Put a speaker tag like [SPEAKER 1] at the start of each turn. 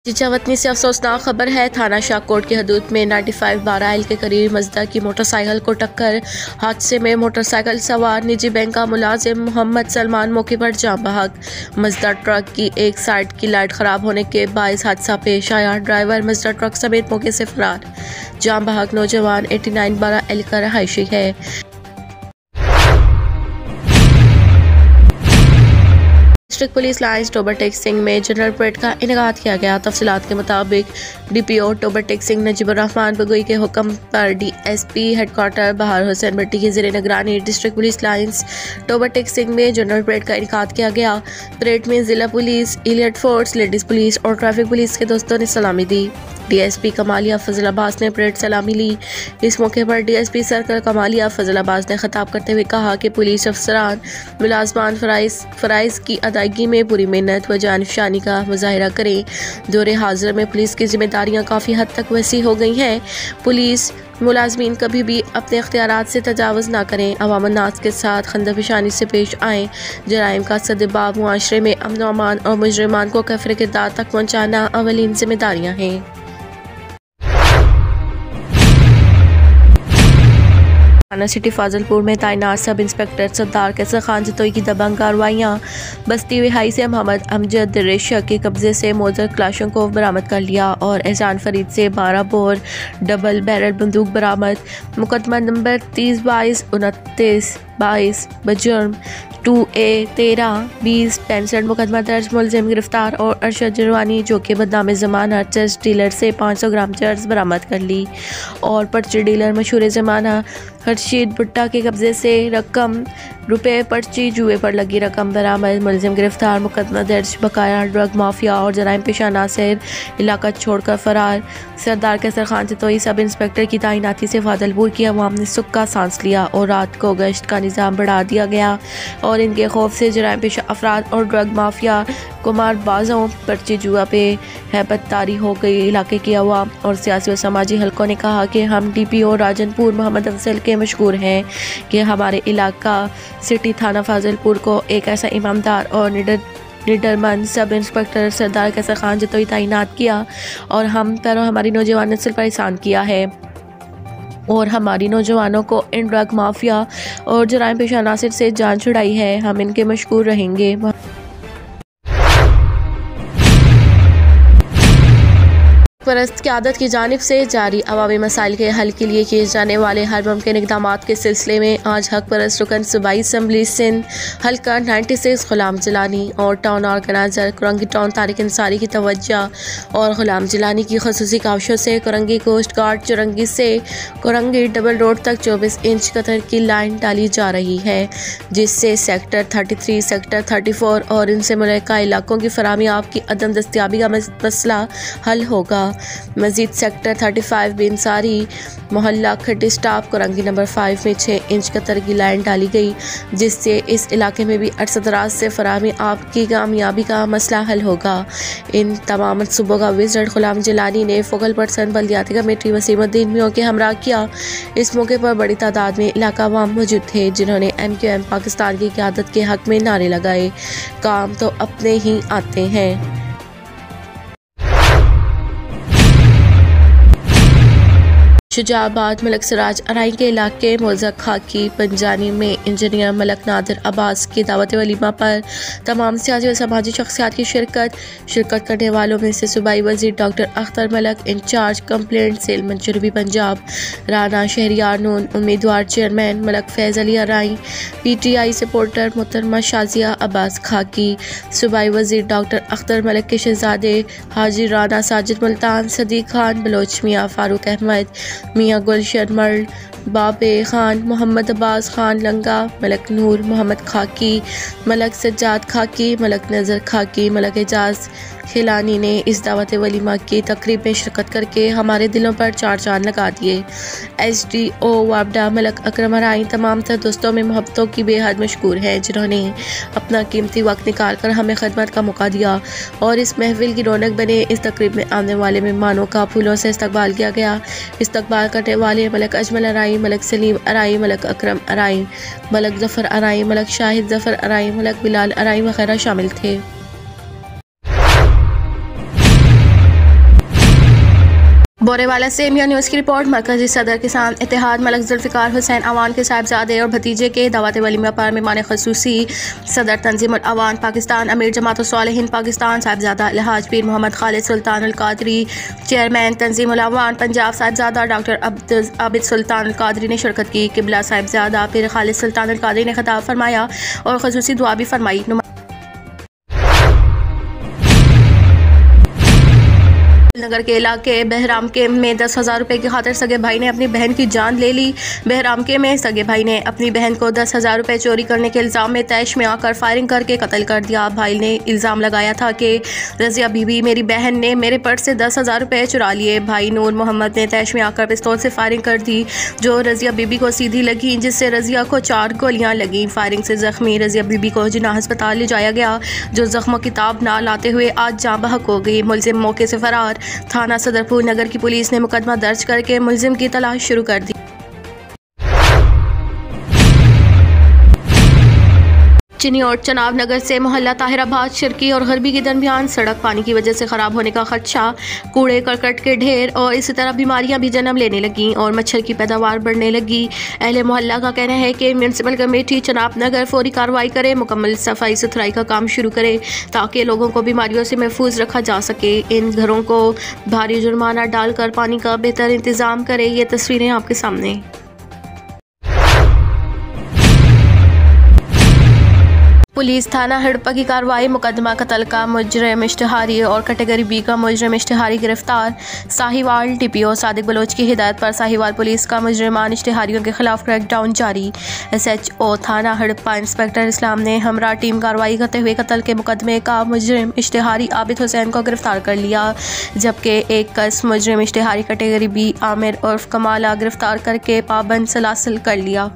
[SPEAKER 1] जिजावतनी से अफसोसनाक खबर है। थाना शाहकोट की हदूद में 9512 के करीब मजदा की मोटरसाइकिल को टक्कर। हादसे में मोटरसाइकिल सवार निजी बैंक का मुलाजिम मोहम्मद सलमान मौके पर जान बहक। मजदा ट्रक की एक साइड की लाइट खराब होने के बायस हादसा पेश आया। ड्राइवर मजदा ट्रक समेत मौके से फरार। जान बहक नौजवान 8912 का रहायशी है। District police lines Toba Tek Singh में जनरल परेड का इनेकाद किया गया। तफसीलात के मुताबिक DPO टोबर टेक सिंह नजीबुर रहमान बगोई के हुक्म पर DSP हेडक्वार्टर बहार हुसैन भट्टी की ज़ेरे निगरानी district police lines Toba Tek Singh में जनरल परेड का इनेकाद किया गया। परेड में जिला police, elite force, ladies police और ट्रैफिक पुलिस के दोस्तों ने सलामी दी। DSP कमालिया फजल अब्बास ने परेड सलामी ली। इस मौके पर DSP सर्कल कमालिया फजल अब्बास ने खिताब करते हुए कहा कि पुलिस अफसरान मुलाजमान फ़राइज़ की अदायगी में पूरी मेहनत व जानफशानी का मुजाहिरा करें। दौरे हाजिर में पुलिस की जिम्मेदारियाँ काफ़ी हद तक वसी हो गई हैं। पुलिस मुलाजमीन कभी भी अपने इख्तियारात से तजावुज़ ना करें। अवाम अन्नास के साथ खंदफशानी से पेश आएँ। जराइम का सद्देबाब मुआशरे में अमन व अमान और मुजरिमान को कफ़रे किरदार तक पहुँचाना अवलीन जिम्मेदारियाँ हैं। थाना सिटी फाजलपुर में तैनात सब इंस्पेक्टर सरदार कैसर खान जतोई की दबंग कार्रवाइयाँ। बस्ती विहाई से मोहम्मद अमजद रेशा के कब्जे से मोजर क्लाशनकोव बरामद कर लिया और एहसान फरीद से 12 बोर डबल बैरल बंदूक बरामद। मुकदमा नंबर 30/22/29/22 बजुर्म 2A 13-20 65 मुकदमा दर्ज। मुलजिम गिरफ्तार और अरशद जरवानी जो कि बदनाम ज़माना चर्च डीलर से 500 ग्राम चर्च बरामद कर ली और पर्ची डीलर मशहूर ज़माना हर्शीद भुट्टा के कब्जे से रकम रुपए पर्ची जुए पर लगी रकम बरामद। मुलजिम गिरफ्तार। मुकदमा दर्ज। बकाया ड्रग माफिया और जराइम पेशा नासिर इलाका छोड़कर फरार। सरदार कैसर खान जतोई सब इंस्पेक्टर की तैनाती से फाजलपुर की अवाम ने सुख का सांस लिया और रात को गश्त का निज़ाम बढ़ा दिया गया और इनके खौफ से जराइम पेशा अफराद और ड्रग माफिया कुमारबाजों पर्ची जुआ पे हैबत तारी हो गई। इलाके की अवाम और सियासी व समाजी हलकों ने कहा कि हम DPO राजनपुर मोहम्मद अफजल के मशहूर हैं कि हमारे इलाका सिटी थाना फाजलपुर को एक ऐसा ईमानदार और निडरमंद सब इंस्पेक्टर सरदार कैसर खान जतोई तैनात किया और हम पर हमारी नौजवान नस्ल पर एहसान किया है और हमारी नौजवानों को इन ड्रग माफिया और जराइम पेशा नासिर से जान छुड़ाई है। हम इनके मशहूर रहेंगे। परस्त क़यादत की जानिब से जारी अवामी मसाइल के हल के लिए किए जाने वाले हर मुमकिन इक़दाम के सिलसिले में आज हक परस्त रुकन सूबाई असम्बली सिंध हल्का 96 गुलाम जिलानी और town organiser Korangi town Tariq Ansari की तवज्जो और गुलाम जिलानी की खसूसी काविशों से कुरंगी कोस्ट गार्ड चुरंगी से कुरंगी डबल रोड तक 24 इंच कतर की लाइन डाली जा रही है, जिससे सेक्टर 33, सेक्टर 34 और इनसे मुल्का इलाकों की फराहमी आपकी अदम दस्तियाबी का मसला हल होगा। मजीद सेक्टर 35 बेंसारी मोहल्ला खड्डी स्टाफ कुरंगी नंबर 5 में 6 इंच कतर की लाइन डाली गई, जिससे इस इलाके में भी अरसदराज से फराहमी आपकी कामयाबी का मसला हल होगा। इन तमाम मनसूबों का विज़िट गुलाम जिलानी ने फोकल पर्सन बल्दियाती कमेटी वसीमुद्दीन मियां के हमरा किया। इस मौके पर बड़ी तादाद में इलाका अवाम मौजूद थे, जिन्होंने MQM पाकिस्तान की क़यादत के हक में नारे लगाए। काम तो अपने ही आते हैं। शुजाबाद मलक सिराज अराई के इलाके मौजा खाकी पंजानी में इंजीनियर मलक नादिर अब्बास की दावत वलीमा पर तमाम सियासी व समाजी शख्सियात की शिरकत करने वालों में से सूबाई वज़ीर doctor Akhtar Malik, incharge complaint cell जनूबी पंजाब राना शहरियार नून, उम्मीदवार chairman Malik Faiz Ali Arain, PTI supporter मोहतरमा शाजिया अब्बास खाकी, सूबाई वज़ीर डॉक्टर अख्तर मलक के शहजादे हाजी राना साजिद मुल्तान, सदीक खान बलोच, मियाँ फारूक अहमद, मियाँ गुलशन मर्ल, बाबे खान, मोहम्मद अब्बास खान लंगा, मलक नूर मोहम्मद खाकी, मलक सज्जाद खाकी, मलक नज़र खाकी, मलक एजाज खिलानी ने इस दावत वलीमा की तकरीब में शिरकत करके हमारे दिलों पर चार चांद लगा दिए। SDO वाबडा मलक अकरम अराई तमाम तर दोस्तों में मोहब्बतों की बेहद मशहूर हैं, जिन्होंने अपना कीमती वक्त निकाल कर हमें खिदमत का मौका दिया और इस महफिल की रौनक बने। इस तकरीब में आने वाले मेहमानों का फूलों से इस्तकबाल किया गया। इस्तकबाल करने वाले मलक अजमल अराई, मलक सलीम अराई, मलक अकरम अराई, मलक जफ़र अराई, मलक शाहिद जफ़र अराई, मलक बिलाल अराई वगैरह शामिल थे। बोरेवाला से मियां न्यूज़ की रिपोर्ट। मरकजी सदर किसान इत्तेहाद मलक जुल्फ़िकार हुसैन अवान के साहिबजादे और भतीजे के दावत वलीमा पर मेहमान ख़ुसूसी सदर तंजीमुल अवान पाकिस्तान, अमीर जमात सालिहीन पाकिस्तान साहिबजादा अलहाज पीर मोहम्मद खालिद सुल्तान अल कादरी, चेयरमैन तंजीमुल अवान पंजाब साहिबजादा डॉक्टर आबिद सुल्तान अल कादरी ने शिरकत की। किबला साहिबजादा पीर खालिद सुल्तान अल कादरी ने खिताब फरमाया और ख़ुसूसी दुआ भी फरमाई। नगर के इलाके बहरामके में 10,000 रुपये की खातिर सगे भाई ने अपनी बहन की जान ले ली। बहरामके में सगे भाई ने अपनी बहन को 10,000 रुपये चोरी करने के इल्ज़ाम में तैश में आकर फायरिंग करके कत्ल कर दिया। भाई ने इल्ज़ाम लगाया था कि रज़िया बीबी मेरी बहन ने मेरे पर्स से 10,000 रुपये चुरा लिए। भाई नूर मोहम्मद ने तैश में आकर पिस्तौल से फायरिंग कर दी जो रज़िया बीबी को सीधी लगी, जिससे रज़िया को 4 गोलियां लगीं। फायरिंग से जख्मी रज़िया बीबी को जिना अस्पताल ले जाया गया, जो जख्मों की ताब ना लाते हुए आज जाँ बहक हो गई। मुलजिम मौके से फरार। थाना सदरपुर नगर की पुलिस ने मुकदमा दर्ज करके मुलजिम की तलाश शुरू कर दी। चिन्नी चनाब नगर से मोहल्ला ताहिराबाद शिरकी और गरबी के दरमियान सड़क पानी की वजह से ख़राब होने का खदशा, कूड़े करकट के ढेर और इसी तरह बीमारियां भी जन्म लेने लगीं और मच्छर की पैदावार बढ़ने लगी। अहले मोहल्ला का कहना है कि म्यूनसिपल कमेटी चनाब नगर फौरी कार्रवाई करे, मुकम्मल सफाई सुथराई का काम शुरू करे ताकि लोगों को बीमारियों से महफूज रखा जा सके। इन घरों को भारी जुर्माना डालकर पानी का बेहतर इंतज़ाम करे। ये तस्वीरें आपके सामने। पुलिस थाना हड़पा की कार्रवाई। मुकदमा कत्ल का मुजरिम इश्तिहारी और कैटेगरी बी का मुजरिम इश्तिहारी गिरफ्तार। साहिवाल टीपीओ सादिक बलोच की हिदायत पर साहिवाल पुलिस का मुजरिमान इश्तिहारियों के खिलाफ क्रैकडाउन जारी। SHO थाना हड़पा इंस्पेक्टर इस्लाम ने हमरा टीम कार्रवाई करते हुए कत्ल के मुकदमे का मुजरिम इश्तिहारी आबिद हुसैन को गिरफ्तार कर लिया, जबकि एक कस मुजरिम इश्तिहारी कैटेगरी बी आमिर उर्फ कमाला गिरफ्तार करके पाबंद सलासिल कर लिया।